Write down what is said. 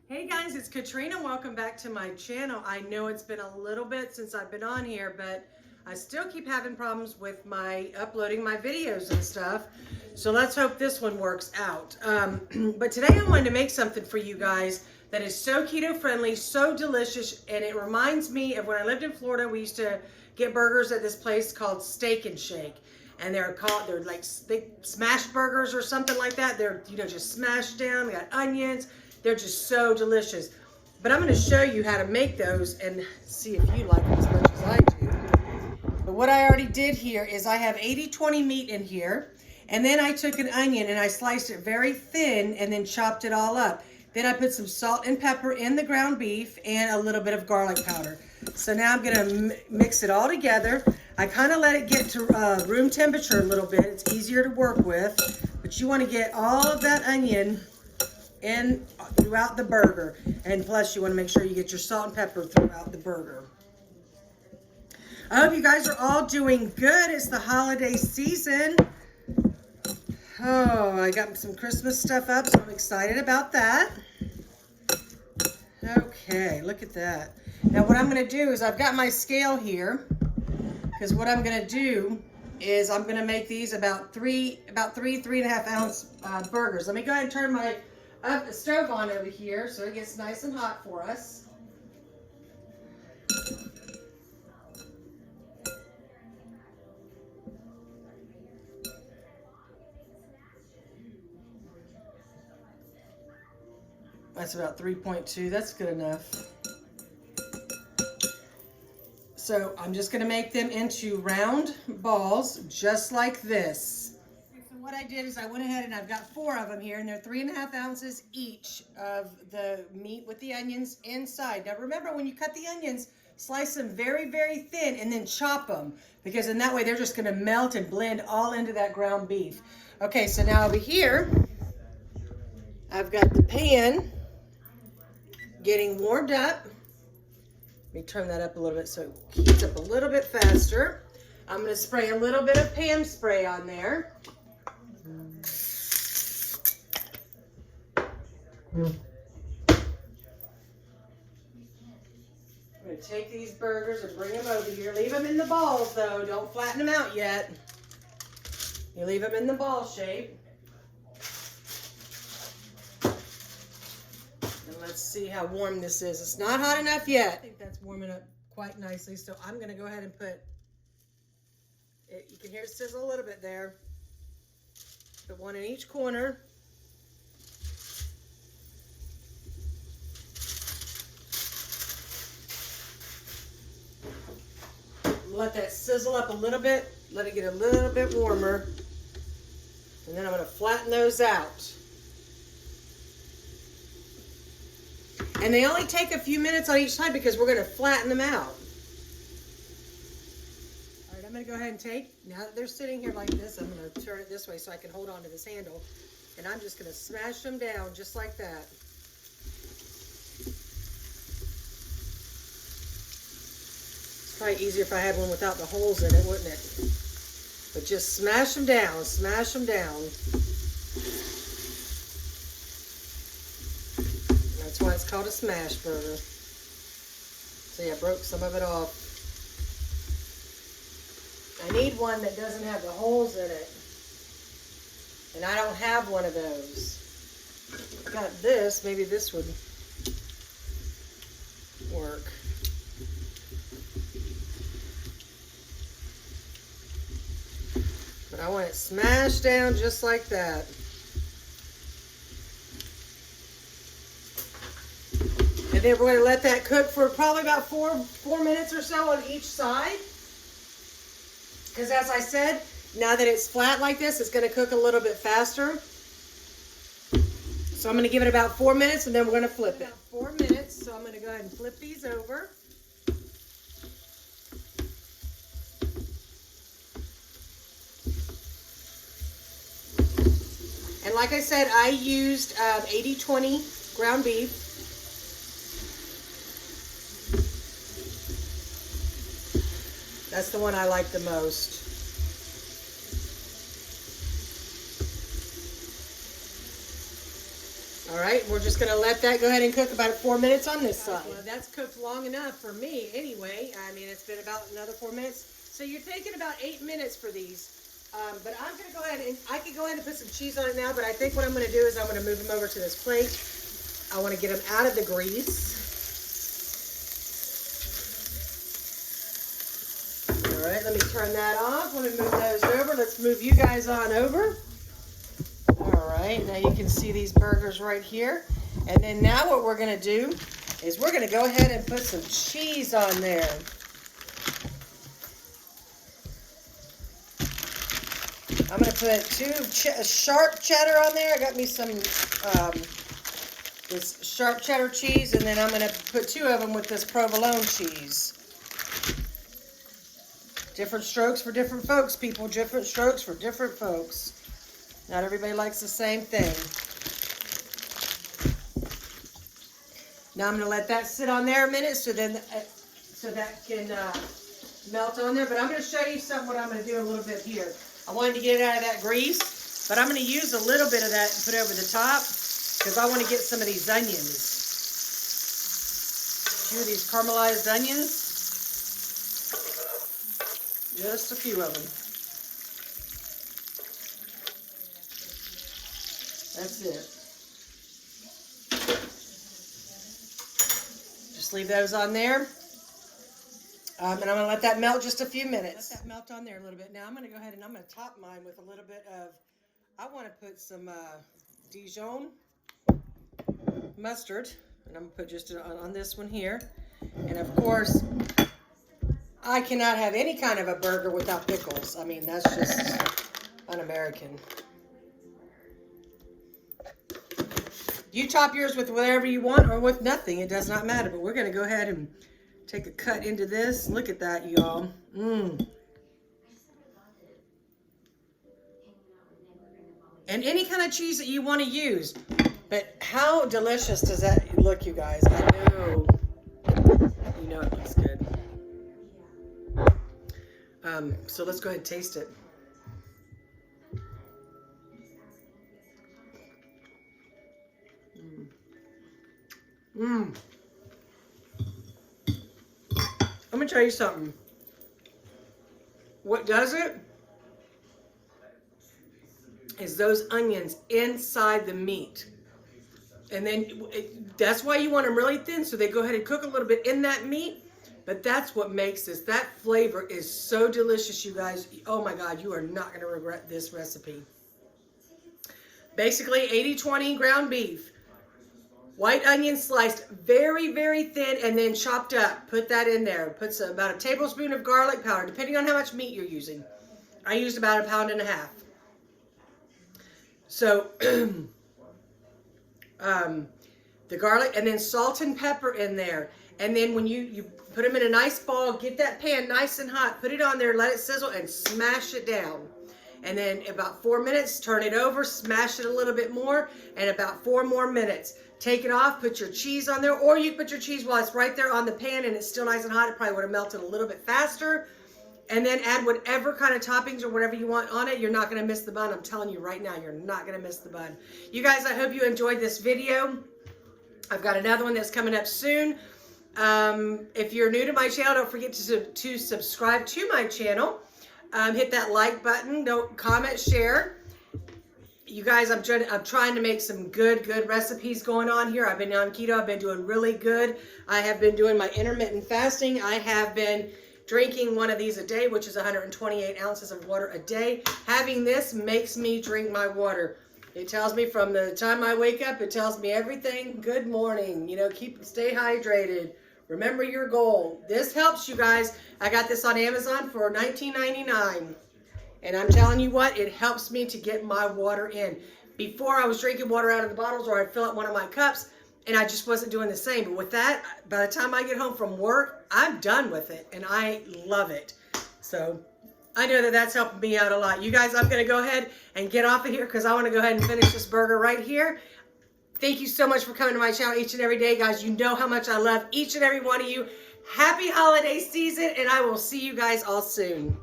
Hey guys, it's Katrina. Welcome back to my channel. I know it's been a little bit since I've been on here, but I still keep having problems with my uploading my videos and stuff. So let's hope this one works out. But today I wanted to make something for you guys that is so keto friendly, so delicious, and it reminds me of when I lived in Florida. We used to get burgers at this place called Steak and Shake. And they're like smash burgers or something like that. They're, just smashed down. They got onions. They're just so delicious. But I'm going to show you how to make those and see if you like them as much as I do. But what I already did here is I have 80-20 meat in here. And then I took an onion and I sliced it very thin and then chopped it all up. Then I put some salt and pepper in the ground beef and a little bit of garlic powder. So now I'm going to mix it all together. I kind of let it get to room temperature a little bit. It's easier to work with. But you want to get all of that onion in throughout the burger, and plus you want to make sure you get your salt and pepper throughout the burger. I hope you guys are all doing good. It's the holiday season. Oh, I got some Christmas stuff up, so I'm excited about that. Okay, look at that. Now what I'm going to do is I've got my scale here, because what I'm going to do is I'm going to make these about 3.5 ounce burgers. Let me go ahead and turn my stove on over here so it gets nice and hot for us. That's about 3.2. That's good enough. So I'm just going to make them into round balls just like this. So what I did is I went ahead and I've got 4 of them here, and they're 3.5 ounces each of the meat with the onions inside. Now remember, when you cut the onions, slice them very, very thin and then chop them, because in that way they're just going to melt and blend all into that ground beef. Okay, so now over here I've got the pan getting warmed up. Let me turn that up a little bit so it heats up a little bit faster. I'm going to spray a little bit of Pam spray on there. I'm going to take these burgers and bring them over here. Leave them in the balls though. Don't flatten them out yet. You leave them in the ball shape. And let's see how warm this is. It's not hot enough yet. I think that's warming up quite nicely. So I'm going to go ahead and put it. You can hear it sizzle a little bit there. Put one in each corner. Let that sizzle up a little bit. Let it get a little bit warmer. And then I'm going to flatten those out. And they only take a few minutes on each side because we're going to flatten them out. All right, I'm going to go ahead and now that they're sitting here like this, I'm going to turn it this way so I can hold on to this handle. And I'm just going to smash them down just like that. It's probably easier if I had one without the holes in it, wouldn't it? But just smash them down, smash them down. That's why it's called a smash burger. See, I broke some of it off. I need one that doesn't have the holes in it. And I don't have one of those. I got this, maybe this would work. But I want it smashed down just like that. And then we're going to let that cook for probably about 4 minutes or so on each side. Because as I said, now that it's flat like this, it's going to cook a little bit faster. So I'm going to give it about 4 minutes and then we're going to flip it. About 4 minutes, so I'm going to go ahead and flip these over. And like I said, I used 80-20 ground beef. That's the one I like the most. All right, we're just gonna let that go ahead and cook about 4 minutes on this side. Well, that's cooked long enough for me anyway. I mean, it's been about another 4 minutes. So you're taking about 8 minutes for these. But I'm gonna go ahead and, I could go ahead and put some cheese on it now, but I think what I'm gonna do is I'm gonna move them over to this plate. I wanna get them out of the grease. All right, let me turn that off. Let me move those over. Let's move you guys on over. All right, now you can see these burgers right here. And then now what we're gonna do is we're gonna go ahead and put some cheese on there. I'm gonna put two sharp cheddar on there. I got me some this sharp cheddar cheese, and then I'm gonna put 2 of them with this provolone cheese. Different strokes for different folks, people. Different strokes for different folks. Not everybody likes the same thing. Now I'm gonna let that sit on there a minute so then so that can melt on there. But I'm gonna show you something what I'm gonna do a little bit here. I wanted to get it out of that grease, but I'm gonna use a little bit of that and put over the top because I want to get some of these onions. A few of these caramelized onions. Just a few of them. That's it. Just leave those on there. And I'm going to let that melt just a few minutes. Let that melt on there a little bit. Now I'm going to go ahead and I'm going to top mine with a little bit of, I want to put some Dijon mustard. And I'm going to put just on this one here. And of course, I cannot have any kind of a burger without pickles. I mean, that's just un-American. You top yours with whatever you want or with nothing. It does not matter. But we're going to go ahead and take a cut into this. Look at that, y'all. And any kind of cheese that you want to use. But how delicious does that look, you guys? I know. You know it looks good. So let's go ahead and taste it. I'm gonna tell you something. What does it is those onions inside the meat. And then that's why you want them really thin, so they go ahead and cook a little bit in that meat. But that's what makes this. That flavor is so delicious, you guys. Oh my God, you are not gonna regret this recipe. Basically 80-20 ground beef. White onion sliced very, very thin and then chopped up. Put that in there. Put about a tablespoon of garlic powder, depending on how much meat you're using. I used about 1.5 pounds. So, the garlic and then salt and pepper in there. And then when you put them in a nice ball, get that pan nice and hot, put it on there, let it sizzle and smash it down. And then about 4 minutes, turn it over, smash it a little bit more, and about 4 more minutes. Take it off, put your cheese on there, or you put your cheese while it's right there on the pan and it's still nice and hot. It probably would have melted a little bit faster. And then add whatever kind of toppings or whatever you want on it. You're not going to miss the bun. I'm telling you right now, you're not going to miss the bun. You guys, I hope you enjoyed this video. I've got another one that's coming up soon. If you're new to my channel, don't forget to subscribe to my channel. Hit that like button. Don't comment, share. You guys, I'm trying to make some good recipes going on here. I've been on keto. I've been doing really good. I have been doing my intermittent fasting. I have been drinking one of these a day, which is 128 ounces of water a day. Having this makes me drink my water. It tells me from the time I wake up, it tells me everything. Good morning. You know, stay hydrated. Remember your goal. This helps you guys. I got this on Amazon for $19.99. And I'm telling you what, it helps me to get my water in. Before I was drinking water out of the bottles or I'd fill up one of my cups and I just wasn't doing the same. But with that, by the time I get home from work, I'm done with it and I love it. So I know that that's helping me out a lot. You guys, I'm going to go ahead and get off of here because I want to go ahead and finish this burger right here. Thank you so much for coming to my channel each and every day, guys. You know how much I love each and every one of you. Happy holiday season, and I will see you guys all soon.